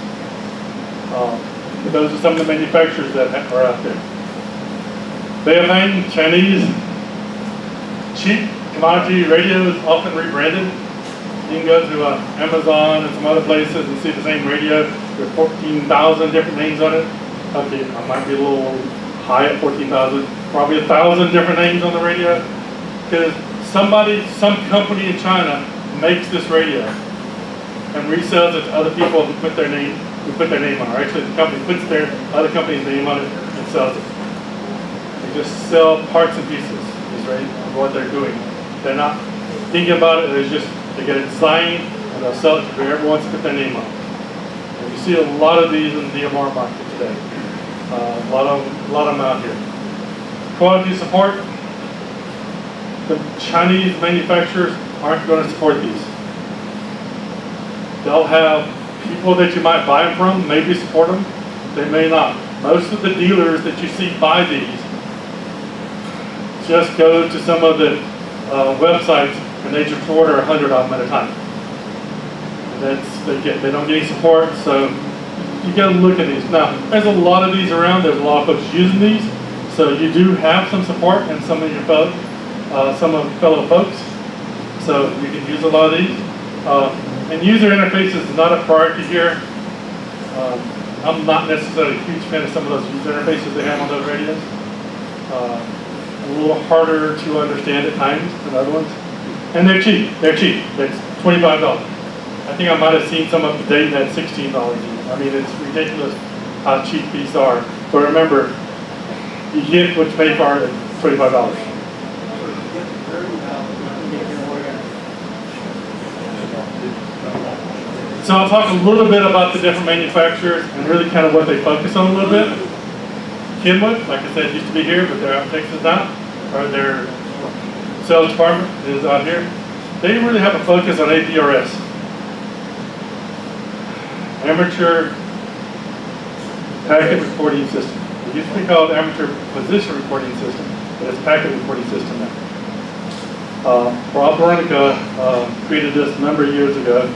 Speaker 1: But those are some of the manufacturers that are out there. Beifeng, Chinese, cheap commodity radios, often rebranded. You can go to Amazon and some other places and see the same radio with 14,000 different names on it. Okay, I might be a little high at 14,000. Probably 1,000 different names on the radio. Because some company in China makes this radio and resells it to other people who put their name on it. Or actually, the company puts their other company's name on it and sells it. They just sell parts and pieces, is right, of what they're doing. They're not thinking about it. They get it designed and they'll sell it to whoever wants to put their name on it. And you see a lot of these in the DMR market today. A lot of them out here. Quality support. The Chinese manufacturers aren't going to support these. They'll have people that you might buy them from, maybe support them, they may not. Most of the dealers that you see buy these just go to some of the websites and they just order 100 of them at a time. And they don't get any support, so you got to look at these. Now, there's a lot of these around. There's a lot of folks using these, so you do have some support and some of your fellow folks. So you can use a lot of these. And user interfaces is not a priority here. I'm not necessarily a huge fan of some of those user interfaces they have on those radios. A little harder to understand at times than other ones. And they're cheap. It's $25. I think I might have seen some up to date at $16 even. I mean, it's ridiculous how cheap these are. But remember, you get what you pay for at $25. So I'll talk a little bit about the different manufacturers and really kind of what they focus on a little bit. Kenwood, like I said, used to be here, but they're out in Texas now. Or their sales department is out here. They really have a focus on APRS. Amateur Packet Recording System. It used to be called Amateur Position Recording System, but it's Packet Recording System now. Rob Veronica created this a number of years ago,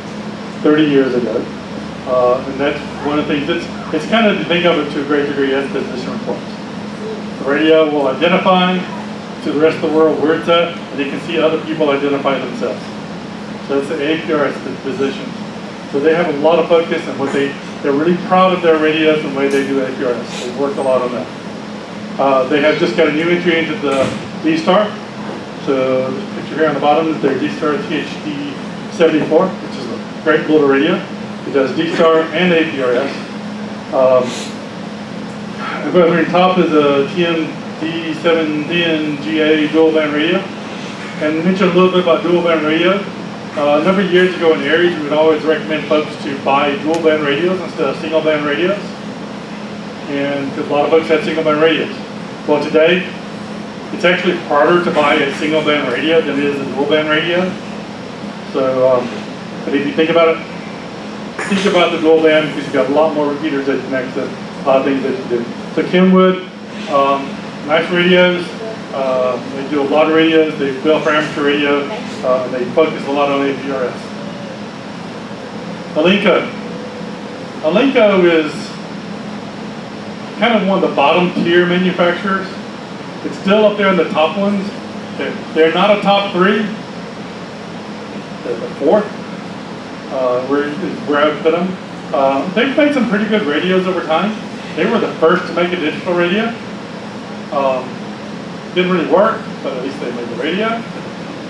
Speaker 1: 30 years ago. And that's one of the things, it's kind of, to think of it to a great degree as position reports. The radio will identify to the rest of the world where it's at, and they can see other people identify themselves. So it's the APRS position. So they have a lot of focus on they're really proud of their radios and the way they do APRS. They work a lot on that. They have just got a new entry into the D-Star. So this picture here on the bottom is their D-Star THD 74, which is a great little radio. It does D-Star and APRS. Above here on top is a TMD710GA dual band radio. And mention a little bit about dual band radio. A number of years ago in Aries, we would always recommend folks to buy dual band radios instead of single band radios. And because a lot of folks had single band radios. Well, today, it's actually harder to buy a single band radio than it is a dual band radio. So, but if you think about it, think about the dual band because you've got a lot more repeaters that connect to a lot of things that you do. So Kenwood, nice radios. They do a lot of radios. They build for amateur radio. They focus a lot on APRS. Alinco is kind of one of the bottom tier manufacturers. It's still up there in the top ones. They're not a top 3. They're the 4th. Where I would put them. They've made some pretty good radios over time. They were the first to make a digital radio. Didn't really work, but at least they made the radio.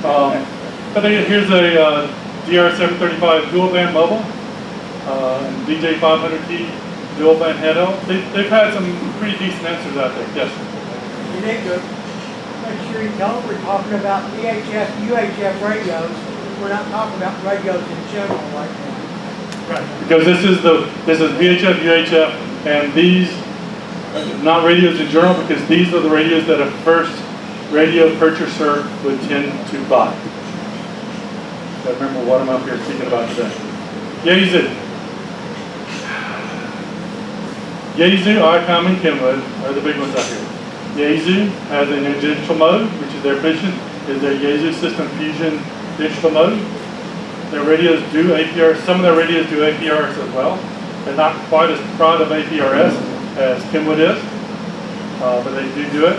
Speaker 1: But here's a DR735 dual band mobile, and DJ 500T dual band head-out. They've had some pretty decent answers out there. Yes.
Speaker 5: You need to make sure you tell them we're talking about VHF, UHF radios. We're not talking about radios in general right now.
Speaker 1: Right. Because this is VHF, UHF, and these not radios in general because these are the radios that a first radio purchaser would tend to buy. I remember what I'm up here speaking about today. Yaesu, ICOM, and Kenwood are the big ones out here. Yaesu has an digital mode, which is their mission, is their Yaesu System Fusion digital mode. Their radios do APR, some of their radios do APRS as well. They're not quite as proud of APRS as Kenwood is, but they do it.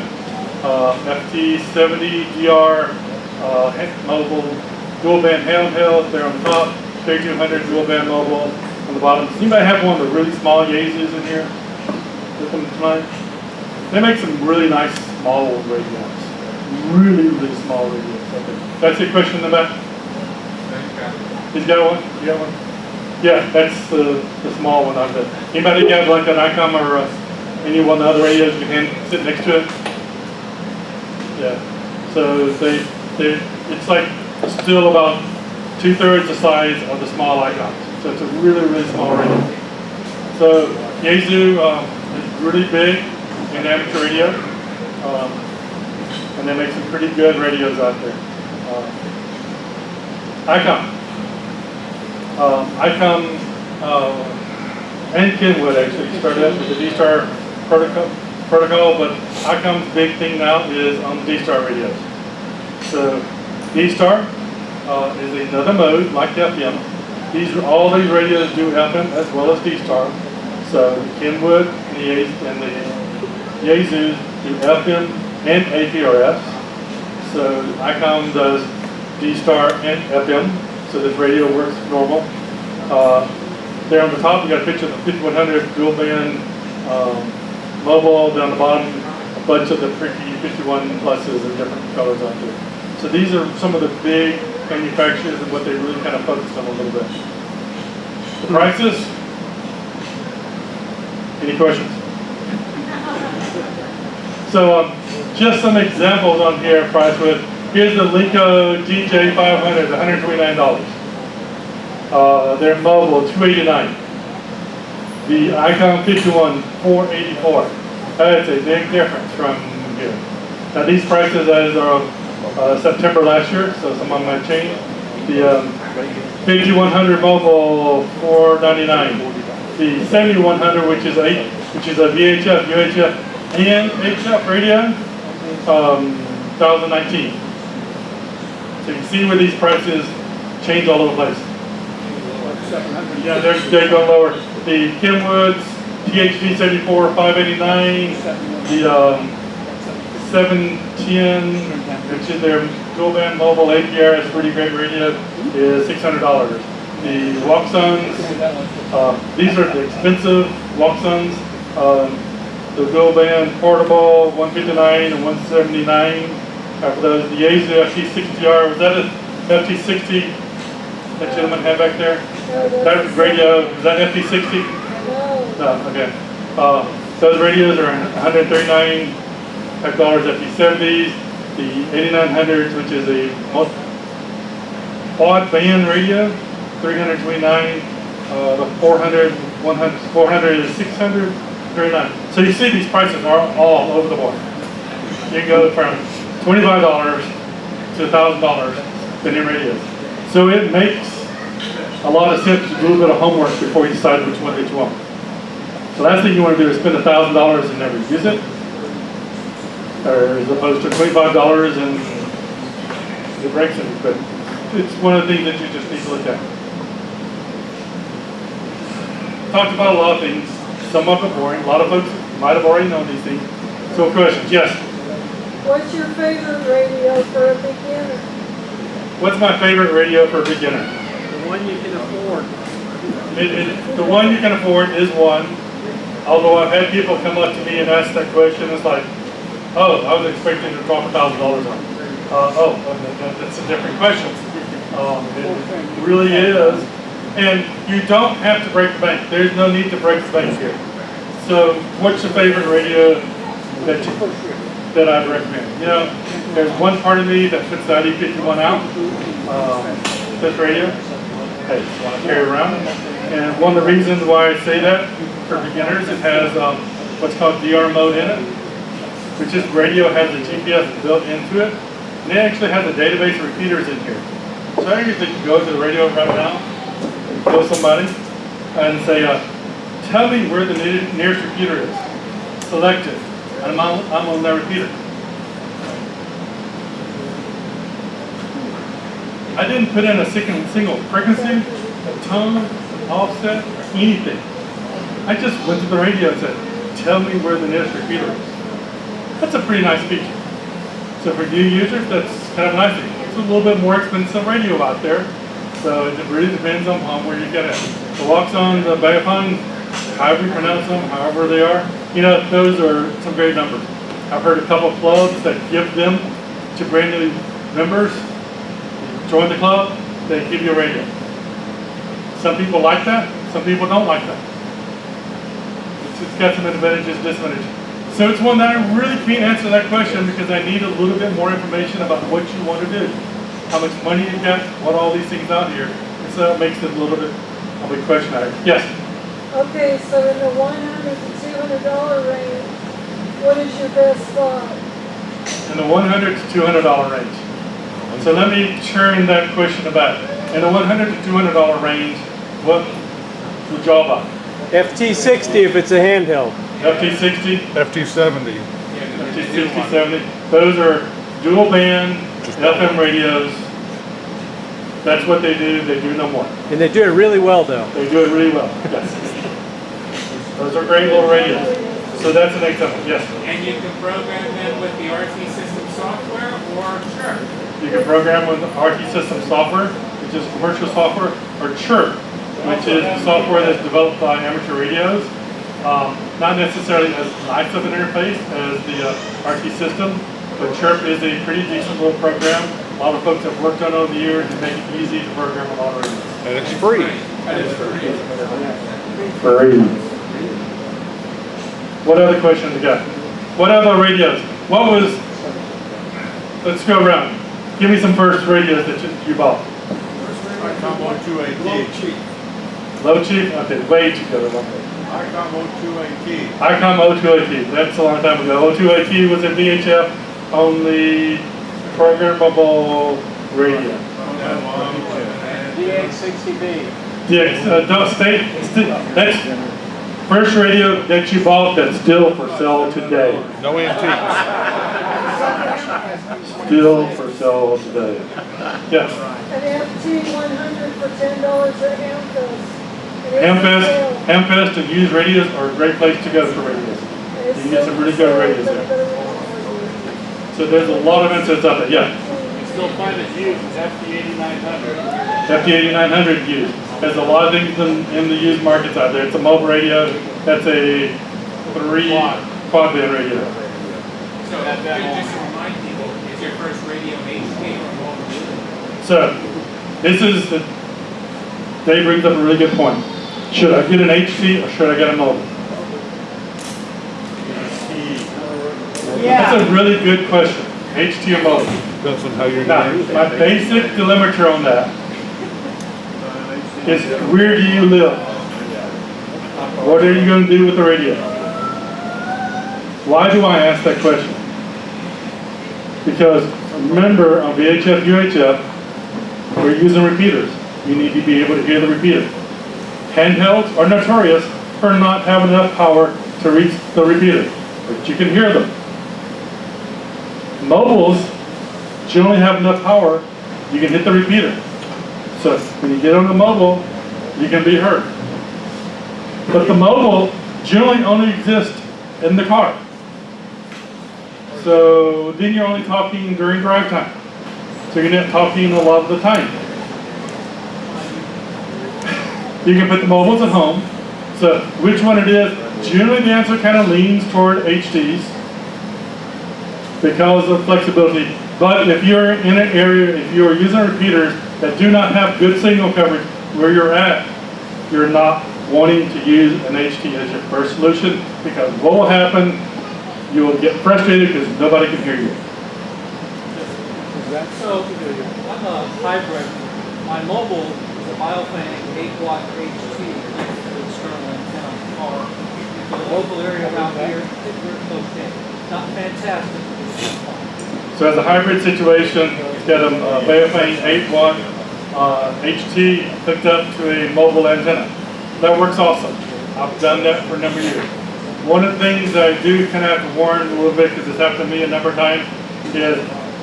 Speaker 1: FT70 DR mobile dual band handheld, they're on the top. 3200 dual band mobile on the bottom. Does anybody have one of the really small Yaesus in here with them tonight? They make some really nice small radios. Really, really small radios. Okay. That's your question in the back? He's got one? You got one? Yeah, that's the small one on the. Anybody got like an ICOM or any one of the other radios you can sit next to it? Yeah. So it's like still about 2/3 the size of the small icons. So it's a really, really small radio. So Yaesu is really big in amateur radio. And they make some pretty good radios out there. ICOM. ICOM and Kenwood actually started up with the D-Star protocol, but ICOM's big thing now is on the D-Star radios. So D-Star is another mode like FM. All these radios do FM as well as D-Star. So Kenwood and the Yaesus do FM and APRS. So ICOM does D-Star and FM. So this radio works normal. There on the top, you got a picture of the 5100 dual band mobile. Down the bottom, a bunch of the pretty 51 pluses and different colors on there. So these are some of the big manufacturers and what they really kind of focus on a little bit. The prices? Any questions? So just some examples on here, price with. Here's the Linko DJ500, $129. They're mobile, $289. The Icon 51, $484. That's a big difference from here. Now these prices as of September last year, so some of them might change. The 5100 mobile, $499. The 7100, which is a VHF, UHF, and HF radio, 2019. So you see where these prices change all over the place. Yeah, they're going lower. The Kenwood's THV 74, $589. The 710, which is their dual band mobile APR, is a pretty great radio, is $600. The Walksuns, these are the expensive Walksuns. The dual band portable, $159 and $179. For those, the Yaesu FT60R, was that a FT60 that gentleman had back there? That radio, was that FT60? No, okay. Those radios are $139 FT70s. The 8900s, which is a quad band radio, $329. The 400, 100, 400 is $600, $39. So you see these prices are all over the board. You can go from $25 to $1,000 spending radios. So it makes a lot of sense to do a little bit of homework before you decide which one that you want. So last thing you want to do is spend $1,000 and never use it, or as opposed to $25 and it breaks it. But it's one of the things that you just need to look at. Talked about a lot of things. Some of it boring. A lot of folks might have already known these things. So questions? Yes.
Speaker 7: What's your favorite radio for a beginner?
Speaker 1: What's my favorite radio for a beginner?
Speaker 2: The one you can afford.
Speaker 1: The one you can afford is one. Although I've had people come up to me and ask that question, it's like, oh, I was expecting to drop $1,000 on it. That's a different question. It really is. And you don't have to break the bank. There's no need to break the bank here. So what's your favorite radio that I'd recommend? You know, there's one part of me that puts the ID51 out, this radio. Hey, want to carry it around. And one of the reasons why I say that for beginners, it has what's called DR mode in it, which is radio has a GPS built into it. And it actually has a database of repeaters in here. So I usually go to the radio right now, go somebody, and say, tell me where the nearest repeater is. Select it. And I'm on that repeater. I didn't put in a single frequency, a tone, an offset, or anything. I just went to the radio and said, tell me where the nearest repeater is. That's a pretty nice feature. So for new users, that's kind of nice. It's a little bit more expensive radio out there. So it really depends on where you get it. The Walks-On, the Bayaphones, however you pronounce them, however they are, those are some great numbers. I've heard a couple of clubs that give them to brand new members. Join the club, they give you a radio. Some people like that, some people don't like that. It's got some advantages, disadvantages. So it's one that I really can't answer that question because I need a little bit more information about what you want to do. How much money you got, what all these things out here. And so it makes it a little bit of a question. Yes?
Speaker 7: Okay, so in the $100 to $200 range, what is your best spot?
Speaker 1: In the $100 to $200 range. So let me turn that question about. In the $100 to $200 range, what would y'all buy?
Speaker 2: FT60 if it's a handheld.
Speaker 1: FT60?
Speaker 3: FT70.
Speaker 1: FT60, 70. Those are dual band FM radios. That's what they do. They do no more.
Speaker 2: And they do it really well though.
Speaker 1: They do it really well. Yes. Those are great little radios. So that's an example. Yes.
Speaker 6: And you can program them with the RT system software or Chirp.
Speaker 1: You can program with RT System software, which is commercial software, or Chirp, which is the software that's developed by amateur radios. Not necessarily as nice of an interface as the RT System, but Chirp is a pretty decent little program. A lot of folks have worked on it over the years to make it easy to program a lot of radios.
Speaker 3: And it's free.
Speaker 6: And it's free.
Speaker 1: Free. What other questions you got? What other radios? Let's go around. Give me some first radios that you bought.
Speaker 4: ICOM 02AT.
Speaker 1: Low cheap? Okay, way too good.
Speaker 4: ICOM 02AT.
Speaker 1: ICOM 02AT. That's a long time ago. 02AT was a VHF only programmable radio.
Speaker 2: DH60B.
Speaker 1: That's first radio that you bought that's still for sale today.
Speaker 3: No antiques.
Speaker 1: Still for sale today. Yes.
Speaker 7: An FT100 for $10 at Hamfest.
Speaker 1: Hamfest and used radios are a great place to go for radios. You can get some really good radios there. So there's a lot of instances out there. Yeah.
Speaker 4: Still find it used. It's FT8900.
Speaker 1: FT8900 used. There's a lot of things in the used markets out there. It's a mobile radio. That's a 3 quad band radio.
Speaker 6: So just to remind people, is your first radio HT or mobile?
Speaker 1: So Dave brings up a really good point. Should I get an HT or should I get a mobile?
Speaker 5: Yeah.
Speaker 1: That's a really good question. HT or mobile?
Speaker 3: Depends on how you're
Speaker 1: Now,
Speaker 3: doing.
Speaker 1: my basic delimiter on that is where do you live? What are you going to do with the radio? Why do I ask that question? Because remember, on VHF, UHF, we're using repeaters. You need to be able to hear the repeater. Handhelds are notorious for not having enough power to reach the repeater, but you can hear them. Mobiles generally have enough power, you can hit the repeater. So when you get on the mobile, you can be heard. But the mobile generally only exists in the car. So then you're only talking during drive time. So you're not talking a lot of the time. You can put the mobiles at home. So which one it is, generally the answer kind of leans toward HDs because of flexibility. But if you're in an area, if you're using repeaters that do not have good signal coverage where you're at, you're not wanting to use an HT as your first solution because what will happen, you will get frustrated because nobody can hear you.
Speaker 8: So, I'm a hybrid. My mobile is a Biofang 8-watt HT with external antenna on the car. For the local area around here, it works okay. Not fantastic, but it's fine.
Speaker 1: So as a hybrid situation, it's got a Biofang 8-watt HT hooked up to a mobile antenna. That works awesome. I've done that for a number of years. One of the things I do kind of have to warn a little bit because it's happened to me a number of times is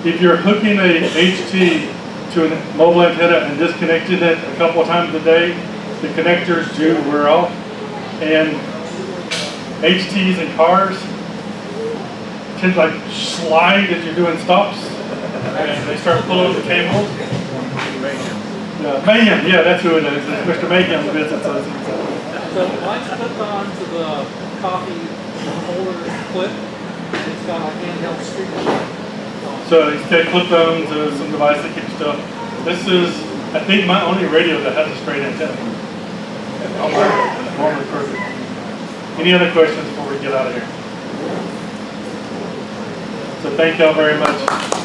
Speaker 1: if you're hooking a HT to a mobile antenna and disconnected it a couple of times a day, the connectors do wear off. And HTs in cars tend to like slide as you're doing stops, and they start pulling the cables. Mayhem, yeah, that's who it is. It's Mr. Mayhem visits us.
Speaker 8: So mine's clipped on to the coffee holder clip, and it's got a handheld speaker.
Speaker 1: So it's got clip-ons, some device that keeps stuff. This is, I think, my only radio that has a straight antenna. Normally perfect. Any other questions before we get out of here? So thank y'all very much.